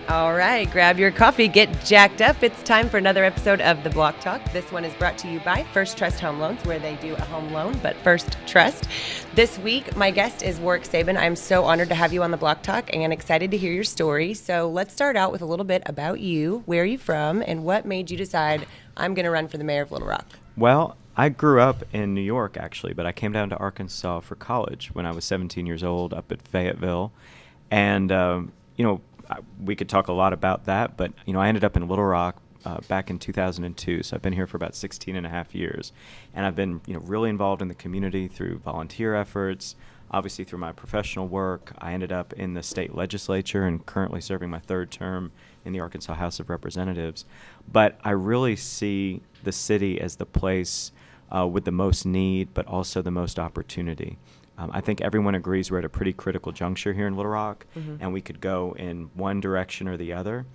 All right, grab your coffee, get jacked up. It's time for another episode of The Block Talk. This one is brought to you by First Trust Home Loans, where they do a home loan, but First Trust. This week, my guest is Warwick Sabin. I'm so honored to have you on The Block Talk and excited to hear your story. So let's start out with a little bit about you. Where are you from, and what made you decide I'm going to run for the mayor of Little Rock? Well, I grew up in New York, actually, but I came down to Arkansas for college when I was 17 years old up at Fayetteville. And, we could talk a lot about that, but, I ended up in Little Rock back in 2002. So I've been here for about 16 and a half years. And I've been, really involved in the community through volunteer efforts, obviously through my professional work. I ended up in the state legislature and currently serving my third term in the Arkansas House of Representatives. But I really see the city as the place with the most need, but also the most opportunity. I think everyone agrees we're at a pretty critical juncture here in Little Rock, and we could go in one direction or the other.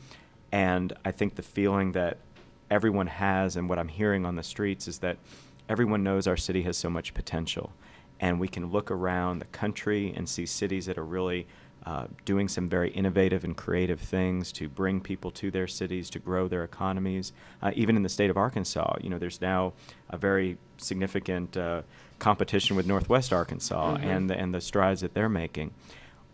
And I think the feeling that everyone has and what I'm hearing on the streets is that everyone knows our city has so much potential. And we can look around the country and see cities that are really doing some very innovative and creative things to bring people to their cities, to grow their economies. Even in the state of Arkansas, there's now a very significant competition with Northwest Arkansas and the strides that they're making.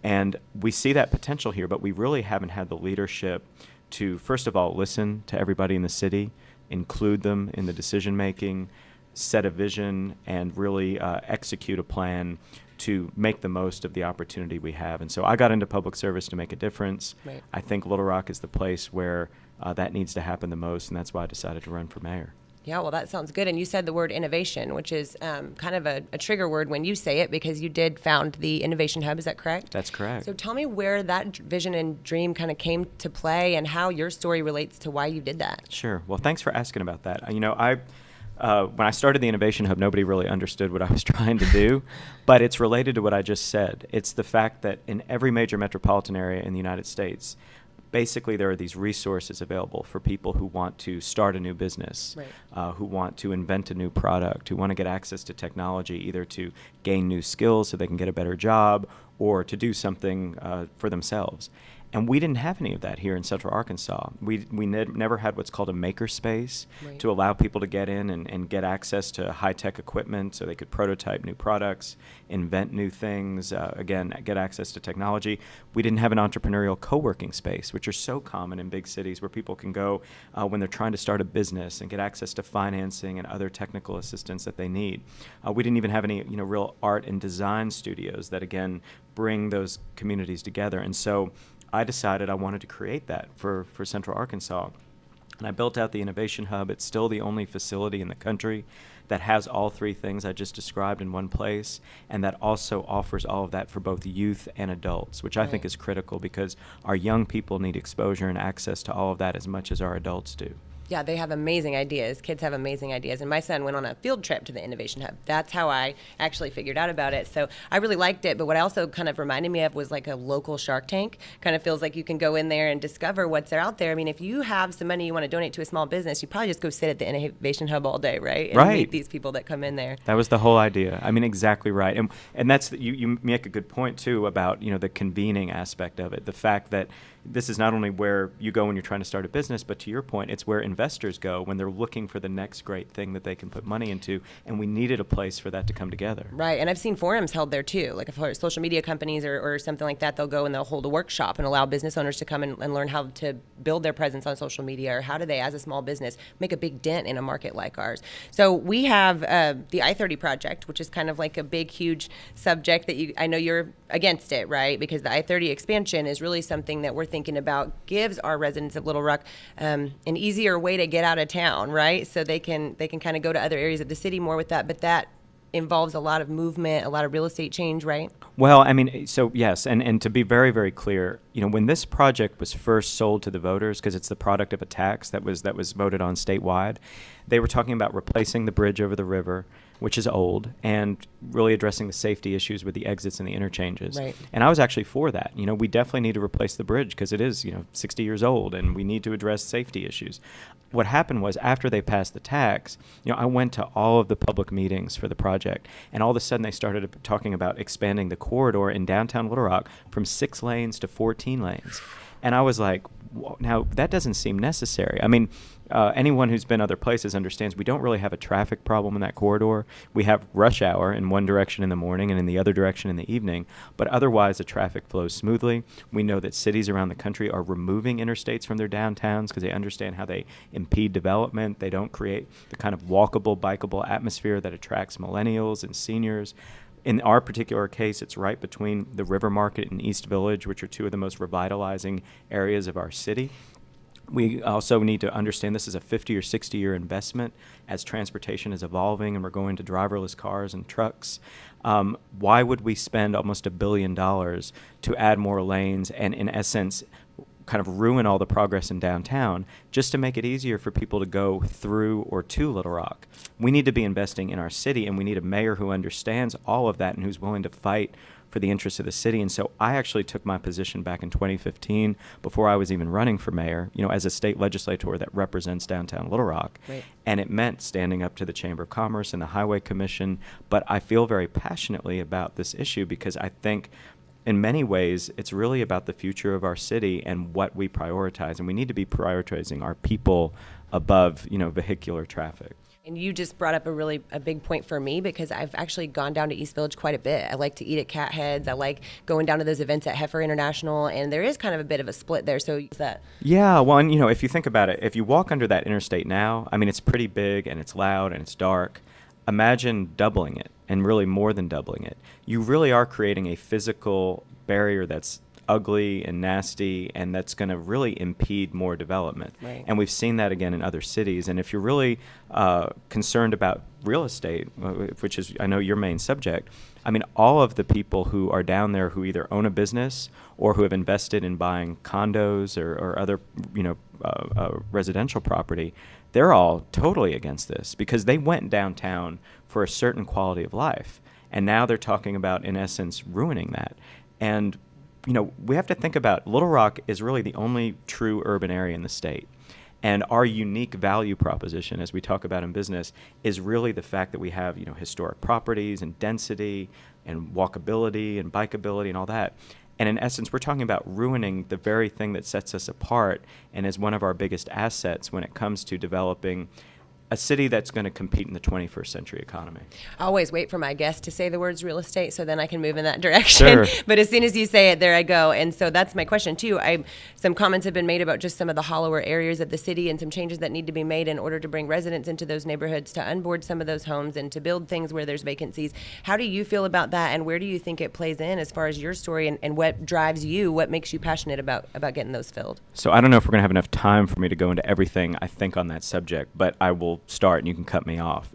And we see that potential here, but we really haven't had the leadership to, first of all, listen to everybody in the city, include them in the decision making, set a vision, and really execute a plan to make the most of the opportunity we have. And so I got into public service to make a difference. Right. I think Little Rock is the place where that needs to happen the most, and that's why I decided to run for mayor. Yeah, well, that sounds good. And you said the word innovation, which is kind of a trigger word when you say it, because you did found the Innovation Hub. Is that correct? That's correct. So tell me where that vision and dream kind of came to play and how your story relates to why you did that. Sure. Well, thanks for asking about that. When I started the Innovation Hub, nobody really understood what I was trying to do, but it's related to what I just said. It's the fact that in every major metropolitan area in the United States, basically there are these resources available for people who want to start a new business, right. Who want to invent a new product, who want to get access to technology, either to gain new skills so they can get a better job or to do something for themselves. And we didn't have any of that here in Central Arkansas. We never had what's called a makerspace, right, to allow people to get in and get access to high-tech equipment so they could prototype new products, invent new things, again, get access to technology. We didn't have an entrepreneurial co-working space, which are so common in big cities where people can go when they're trying to start a business and get access to financing and other technical assistance that they need. We didn't even have any real art and design studios that, again, bring those communities together. And so I decided I wanted to create that for Central Arkansas. And I built out the Innovation Hub. It's still the only facility in the country that has all three things I just described in one place, and that also offers all of that for both youth and adults, which I think is critical because our young people need exposure and access to all of that as much as our adults do. Yeah, they have amazing ideas. Kids have amazing ideas. And my son went on a field trip to the Innovation Hub. That's how I actually figured out about it. So I really liked it. But what it also kind of reminded me of was like a local Shark Tank. Kind of feels like you can go in there and discover what's out there. I mean, if you have some money you want to donate to a small business, you probably just go sit at the Innovation Hub all day, right? And meet these people that come in there. That was the whole idea. I mean, exactly right. And that's you make a good point, too, about, the convening aspect of it. The fact that this is not only where you go when you're trying to start a business, but to your point, it's where investors go when they're looking for the next great thing that they can put money into, and we needed a place for that to come together. Right, and I've seen forums held there too, like for social media companies or something like that, they'll go and they'll hold a workshop and allow business owners to come and learn how to build their presence on social media, or how do they, as a small business, make a big dent in a market like ours. So we have the I-30 project, which is kind of like a big, huge subject that I know you're against it, right? Because the I-30 expansion is really something that we're thinking about gives our residents of Little Rock an easier way to get out of town, right? So they can kind of go to other areas of the city more with that, but that involves a lot of movement, a lot of real estate change, right? Well, I mean, so yes, and to be very, very clear, when this project was first sold to the voters, because it's the product of a tax that was voted on statewide, they were talking about replacing the bridge over the river, which is old, and really addressing the safety issues with the exits and the interchanges. Right. And I was actually for that. We definitely need to replace the bridge because it is, 60 years old, and we need to address safety issues. What happened was, after they passed the tax, I went to all of the public meetings for the project, and all of a sudden they started talking about expanding the corridor in downtown Little Rock from 6 lanes to 14 lanes. And I was like, Now, that doesn't seem necessary. I mean, anyone who's been other places understands we don't really have a traffic problem in that corridor. We have rush hour in one direction in the morning and in the other direction in the evening, but otherwise the traffic flows smoothly. We know that cities around the country are removing interstates from their downtowns because they understand how they impede development. They don't create the kind of walkable, bikeable atmosphere that attracts millennials and seniors. In our particular case, it's right between the River Market and East Village, which are two of the most revitalizing areas of our city. We also need to understand this is a 50 or 60-year investment as transportation is evolving and we're going to driverless cars and trucks. Why would we spend almost $1 billion to add more lanes and, in essence, kind of ruin all the progress in downtown just to make it easier for people to go through or to Little Rock? We need to be investing in our city, and we need a mayor who understands all of that and who's willing to fight for the interests of the city. And so I actually took my position back in 2015 before I was even running for mayor, as a state legislator that represents downtown Little Rock. Right. And it meant standing up to the Chamber of Commerce and the Highway Commission. But I feel very passionately about this issue because I think in many ways, it's really about the future of our city and what we prioritize. And we need to be prioritizing our people above, vehicular traffic. And you just brought up a big point for me because I've actually gone down to East Village quite a bit. I like to eat at Cat Heads. I like going down to those events at Heifer International, and there is kind of a bit of a split there. So is that? Yeah, well, and if you think about it, if you walk under that interstate now, I mean, it's pretty big and it's loud and it's dark. Imagine doubling it, and really more than doubling it. You really are creating a physical barrier that's ugly and nasty, and that's going to really impede more development. Right. And we've seen that again in other cities. And if you're really concerned about real estate, which is, I know, your main subject, I mean, all of the people who are down there who either own a business or who have invested in buying condos or other, residential property, they're all totally against this because they went downtown for a certain quality of life. And now they're talking about, in essence, ruining that. And we have to think about Little Rock is really the only true urban area in the state. And our unique value proposition, as we talk about in business, is really the fact that we have, historic properties and density and walkability and bikeability and all that. And in essence, we're talking about ruining the very thing that sets us apart and is one of our biggest assets when it comes to developing a city that's going to compete in the 21st century economy. I always wait for my guest to say the words real estate so then I can move in that direction. Sure. But as soon as you say it, there I go. And so that's my question too. Some comments have been made about just some of the hollower areas of the city and some changes that need to be made in order to bring residents into those neighborhoods, to unboard some of those homes and to build things where there's vacancies. How do you feel about that, and where do you think it plays in as far as your story and what drives you, what makes you passionate about getting those filled? So I don't know if we're going to have enough time for me to go into everything I think on that subject, but I will start and you can cut me off.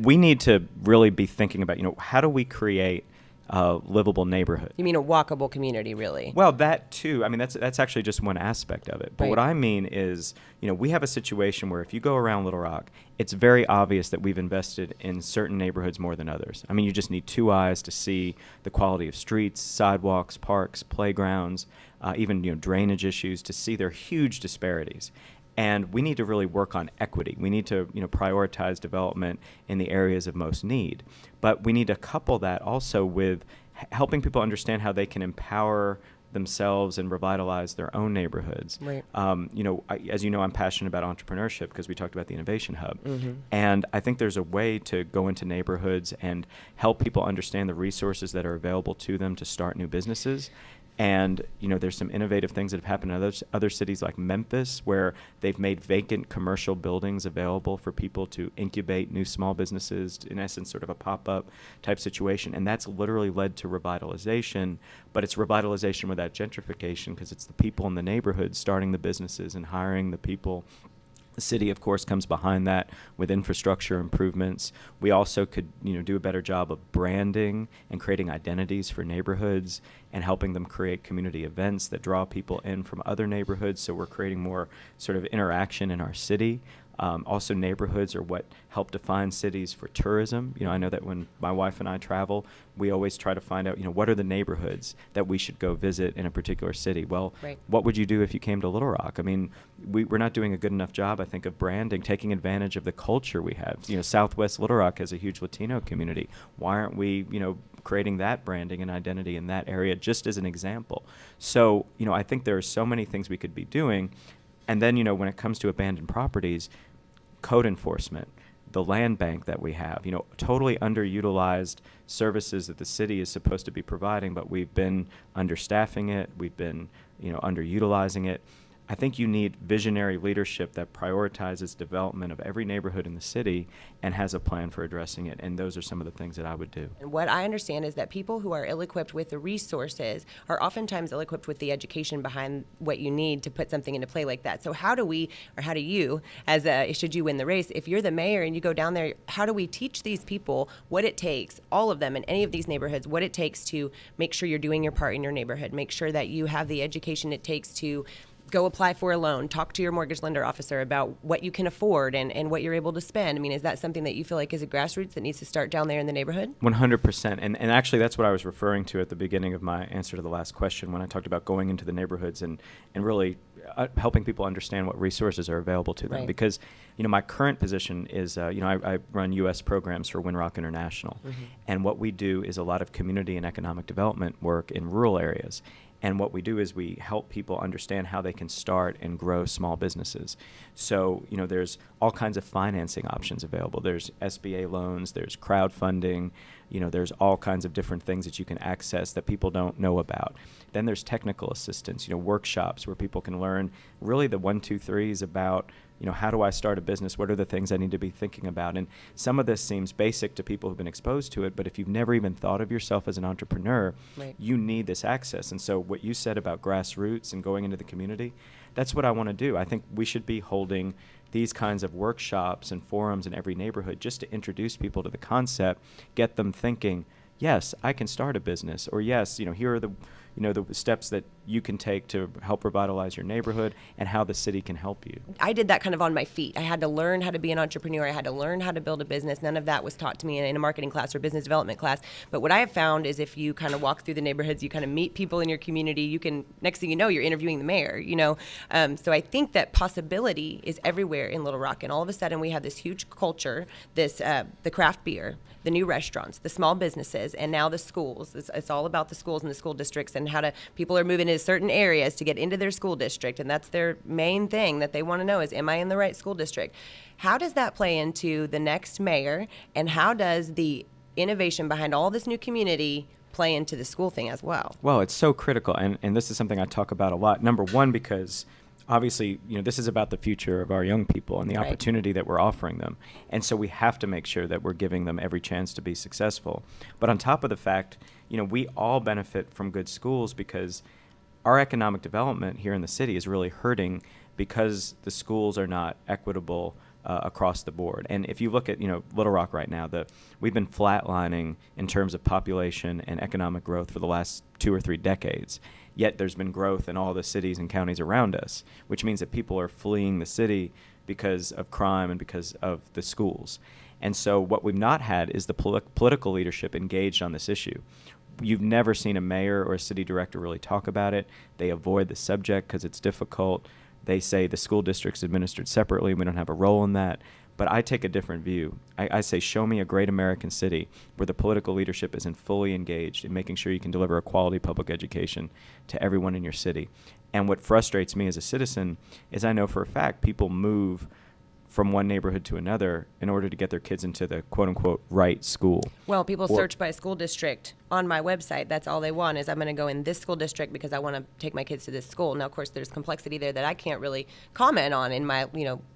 We need to really be thinking about, how do we create a livable neighborhood? You mean a walkable community, really? Well, that too. I mean, that's actually just one aspect of it. But Right. What I mean is, we have a situation where if you go around Little Rock, it's very obvious that we've invested in certain neighborhoods more than others. I mean, you just need two eyes to see the quality of streets, sidewalks, parks, playgrounds, even drainage issues, to see their huge disparities. And we need to really work on equity. We need to, prioritize development in the areas of most need. But we need to couple that also with helping people understand how they can empower themselves and revitalize their own neighborhoods. Right. As you know, I'm passionate about entrepreneurship because we talked about the Innovation Hub. Mm-hmm. And I think there's a way to go into neighborhoods and help people understand the resources that are available to them to start new businesses. And, there's some innovative things that have happened in other cities like Memphis, where they've made vacant commercial buildings available for people to incubate new small businesses, in essence, sort of a pop-up type situation. And that's literally led to revitalization, but it's revitalization without gentrification because it's the people in the neighborhood starting the businesses and hiring the people. The city, of course, comes behind that with infrastructure improvements. We also could, do a better job of branding and creating identities for neighborhoods and helping them create community events that draw people in from other neighborhoods. So we're creating more sort of interaction in our city. Also, neighborhoods are what help define cities for tourism. I know that when my wife and I travel, we always try to find out, what are the neighborhoods that we should go visit in a particular city? Well, Right. what would you do if you came to Little Rock? I mean, we're not doing a good enough job, I think, of branding, taking advantage of the culture we have. Southwest Little Rock has a huge Latino community. Why aren't we, creating that branding and identity in that area, just as an example? So, I think there are so many things we could be doing. And then, when it comes to abandoned properties, code enforcement, the land bank that we have, totally underutilized services that the city is supposed to be providing, but we've been understaffing it, we've been, underutilizing it. I think you need visionary leadership that prioritizes development of every neighborhood in the city and has a plan for addressing it. And those are some of the things that I would do. And what I understand is that people who are ill-equipped with the resources are oftentimes ill-equipped with the education behind what you need to put something into play like that. So how do you, should you win the race, if you're the mayor and you go down there, how do we teach these people what it takes, all of them in any of these neighborhoods, what it takes to make sure you're doing your part in your neighborhood, make sure that you have the education it takes to go apply for a loan, talk to your mortgage lender officer about what you can afford and what you're able to spend. I mean, is that something that you feel like is a grassroots that needs to start down there in the neighborhood? 100%. And actually, that's what I was referring to at the beginning of my answer to the last question when I talked about going into the neighborhoods and really helping people understand what resources are available to them. Right. Because, my current position is, I run U.S. programs for Winrock International. Mm-hmm. And what we do is a lot of community and economic development work in rural areas. And what we do is we help people understand how they can start and grow small businesses. So, there's all kinds of financing options available. There's SBA loans, there's crowdfunding, there's all kinds of different things that you can access that people don't know about. Then there's technical assistance, workshops where people can learn really the 1, 2, 3s about, how do I start a business? What are the things I need to be thinking about? And some of this seems basic to people who've been exposed to it, but if you've never even thought of yourself as an entrepreneur, Right. you need this access. And so what you said about grassroots and going into the community, that's what I want to do. I think we should be holding these kinds of workshops and forums in every neighborhood just to introduce people to the concept, get them thinking, yes, I can start a business, or yes, here are the steps that you can take to help revitalize your neighborhood and how the city can help you. I did that kind of on my feet. I had to learn how to be an entrepreneur. I had to learn how to build a business. None of that was taught to me in a marketing class or business development class. But what I have found is if you kind of walk through the neighborhoods, you kind of meet people in your community, you can, next thing you know, you're interviewing the mayor, So I think that possibility is everywhere in Little Rock. And all of a sudden we have this huge culture, the craft beer, the new restaurants, the small businesses, and now the schools. It's all about the schools and the school districts and how people are moving into certain areas to get into their school district. And that's their main thing that they want to know is, am I in the right school district? How does that play into the next mayor? And how does the innovation behind all this new community play into the school thing as well? Well, it's so critical. And this is something I talk about a lot. Number one, because obviously, this is about the future of our young people and the Right. opportunity that we're offering them. And so we have to make sure that we're giving them every chance to be successful. But on top of the fact, we all benefit from good schools because our economic development here in the city is really hurting because the schools are not equitable across the board. And if you look at, Little Rock right now, we've been flatlining in terms of population and economic growth for the last 2 or 3 decades. Yet there's been growth in all the cities and counties around us, which means that people are fleeing the city because of crime and because of the schools. And so what we've not had is the political leadership engaged on this issue. You've never seen a mayor or a city director really talk about it. They avoid the subject because it's difficult. They say the school district's administered separately. We don't have a role in that. But I take a different view. I say, show me a great American city where the political leadership isn't fully engaged in making sure you can deliver a quality public education to everyone in your city. And what frustrates me as a citizen is I know for a fact people move from one neighborhood to another in order to get their kids into the quote-unquote right school. Well, people search by school district on my website. That's all they want is I'm going to go in this school district because I want to take my kids to this school. Now, of course, there's complexity there that I can't really comment on in my,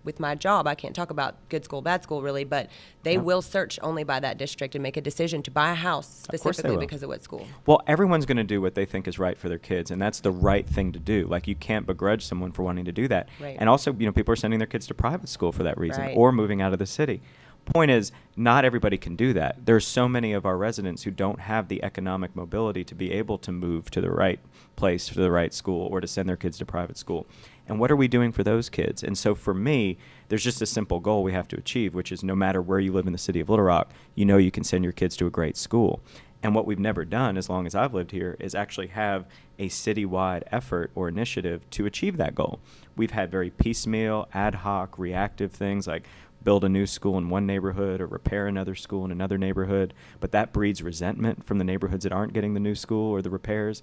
with my job. I can't talk about good school, bad school really, but they will search only by that district and make a decision to buy a house specifically because of what school. Well, everyone's going to do what they think is right for their kids, and that's the right thing to do. Like, you can't begrudge someone for wanting to do that. Right. And also, people are sending their kids to private school for that reason Right. or moving out of the city. point is, not everybody can do that. There's so many of our residents who don't have the economic mobility to be able to move to the right place for the right school or to send their kids to private school. And what are we doing for those kids? And so for me, there's just a simple goal we have to achieve, which is no matter where you live in the city of Little Rock, you know you can send your kids to a great school. And what we've never done, as long as I've lived here, is actually have a citywide effort or initiative to achieve that goal. We've had very piecemeal, ad hoc, reactive things like build a new school in one neighborhood or repair another school in another neighborhood, but that breeds resentment from the neighborhoods that aren't getting the new school or the repairs.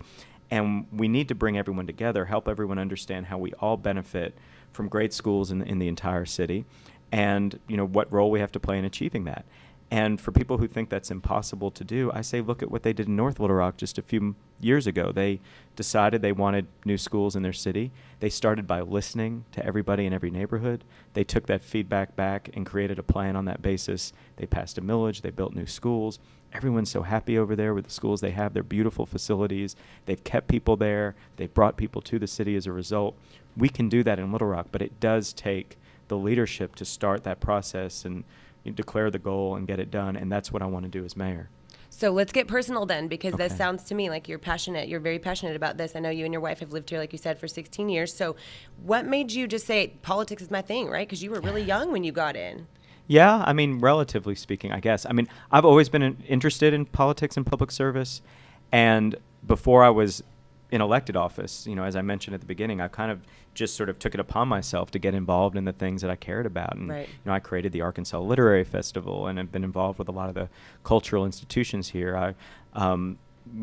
And we need to bring everyone together, help everyone understand how we all benefit from great schools in the entire city, and what role we have to play in achieving that. And for people who think that's impossible to do, I say look at what they did in North Little Rock just a few years ago. They decided they wanted new schools in their city. They started by listening to everybody in every neighborhood. They took that feedback back and created a plan on that basis. They passed a millage. They built new schools. Everyone's so happy over there with the schools they have. They're beautiful facilities. They've kept people there. They've brought people to the city as a result. We can do that in Little Rock, but it does take the leadership to start that process and declare the goal and get it done, and that's what I want to do as mayor. So let's get personal then, because Okay. this sounds to me like you're passionate. You're very passionate about this. I know you and your wife have lived here, like you said, for 16 years. So what made you just say, politics is my thing, right? Because you were really young when you got in. Yeah, I mean, relatively speaking, I guess. I mean, I've always been interested in politics and public service, and before I was in elected office, as I mentioned at the beginning, I kind of just sort of took it upon myself to get involved in the things that I cared about. And, Right. I created the Arkansas Literary Festival and have been involved with a lot of the cultural institutions here. When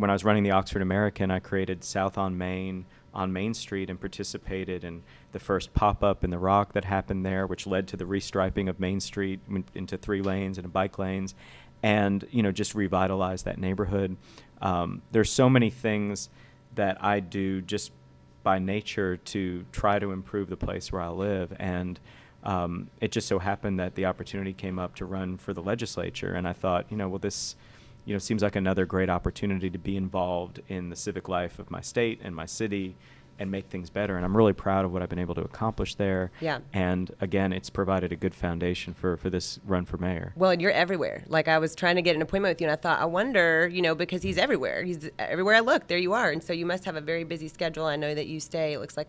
I was running the Oxford American, I created South on Main Street and participated in the first pop-up in the Rock that happened there, which led to the restriping of Main Street into 3 lanes and bike lanes, and, just revitalized that neighborhood. There's so many things that I do just by nature to try to improve the place where I live. And it just so happened that the opportunity came up to run for the legislature. And I thought, this, seems like another great opportunity to be involved in the civic life of my state and my city and make things better. And I'm really proud of what I've been able to accomplish there. Yeah. And again, it's provided a good foundation for this run for mayor. Well, and you're everywhere. Like, I was trying to get an appointment with you, and I thought, I wonder, because he's everywhere. He's everywhere I look, there you are. And so you must have a very busy schedule. I know that you stay, it looks like,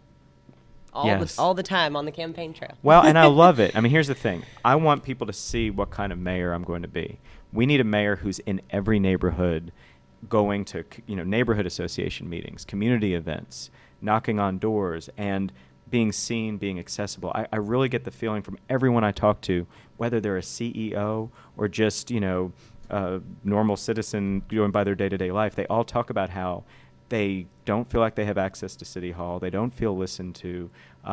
Yes. all the time on the campaign trail. Well, and I love it. I mean, here's the thing. I want people to see what kind of mayor I'm going to be. We need a mayor who's in every neighborhood, going to, neighborhood association meetings, community events, knocking on doors, and being seen, being accessible. I really get the feeling from everyone I talk to, whether they're a CEO or just, a normal citizen going by their day-to-day life, they all talk about how they don't feel like they have access to City Hall. They don't feel listened to.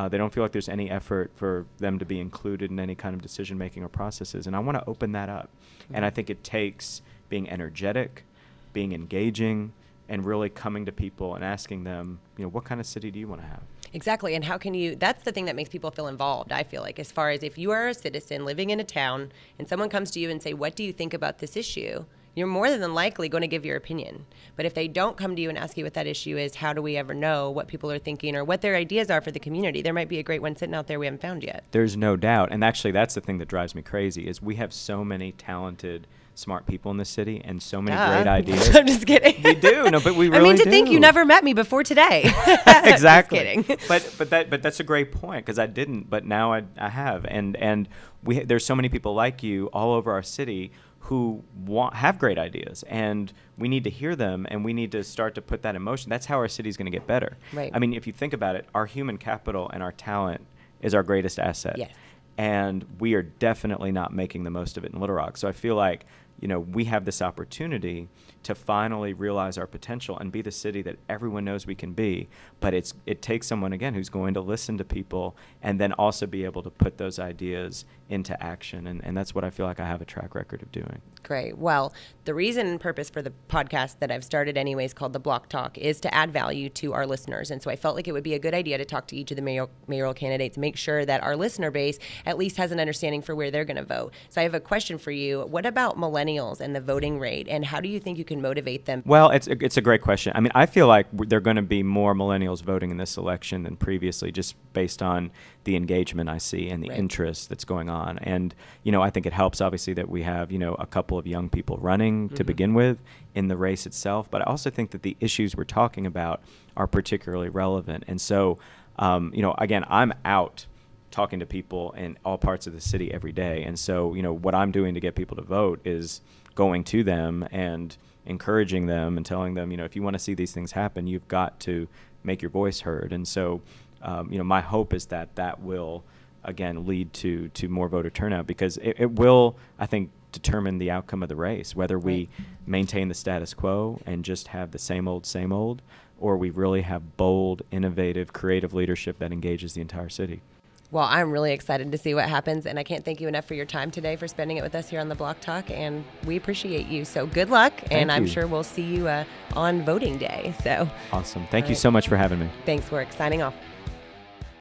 They don't feel like there's any effort for them to be included in any kind of decision-making or processes. And I want to open that up. Mm-hmm. And I think it takes being energetic, being engaging, and really coming to people and asking them, what kind of city do you want to have? Exactly. And how can you, that's the thing that makes people feel involved, I feel like, as far as if you are a citizen living in a town and someone comes to you and say, what do you think about this issue? You're more than likely going to give your opinion. But if they don't come to you and ask you what that issue is, how do we ever know what people are thinking or what their ideas are for the community? There might be a great one sitting out there we haven't found yet. There's no doubt. And actually, that's the thing that drives me crazy is we have so many talented, smart people in the city and so many great ideas. I'm just kidding. We do. No, but we really I mean, to do. think you never met me before today. Exactly. Just kidding. But that's a great point because I didn't, but now I have. And there's so many people like you all over our city who have great ideas, and we need to hear them, and we need to start to put that in motion. That's how our city is going to get better. Right. I mean, if you think about it, our human capital and our talent is our greatest asset. Yes. And we are definitely not making the most of it in Little Rock. So I feel like, we have this opportunity to finally realize our potential and be the city that everyone knows we can be. But it takes someone, again, who's going to listen to people and then also be able to put those ideas into action. And that's what I feel like I have a track record of doing. Great. Well, the reason and purpose for the podcast that I've started anyways, called The Block Talk, is to add value to our listeners. And so I felt like it would be a good idea to talk to each of the mayoral candidates, make sure that our listener base at least has an understanding for where they're going to vote. So I have a question for you. What about millennials millennials and the voting rate, and how do you think you can motivate them? Well, it's a great question. I mean, I feel like there are going to be more millennials voting in this election than previously, just based on the engagement I see and the interest that's going on. And, I think it helps, obviously, that we have, a couple of young people running to begin with in the race itself. But I also think that the issues we're talking about are particularly relevant. And so, again, I'm out talking to people in all parts of the city every day. And so, what I'm doing to get people to vote is going to them and encouraging them and telling them, if you want to see these things happen, you've got to make your voice heard. And so, my hope is that will, again, lead to more voter turnout, because it will, I think, determine the outcome of the race, whether we maintain the status quo and just have the same old, or we really have bold, innovative, creative leadership that engages the entire city. Well, I'm really excited to see what happens, and I can't thank you enough for your time today, for spending it with us here on the Block Talk, and we appreciate you. So good luck, and I'm sure we'll see you on voting day. So awesome. Thank you so much for having me. Thanks, Warwick. Signing off.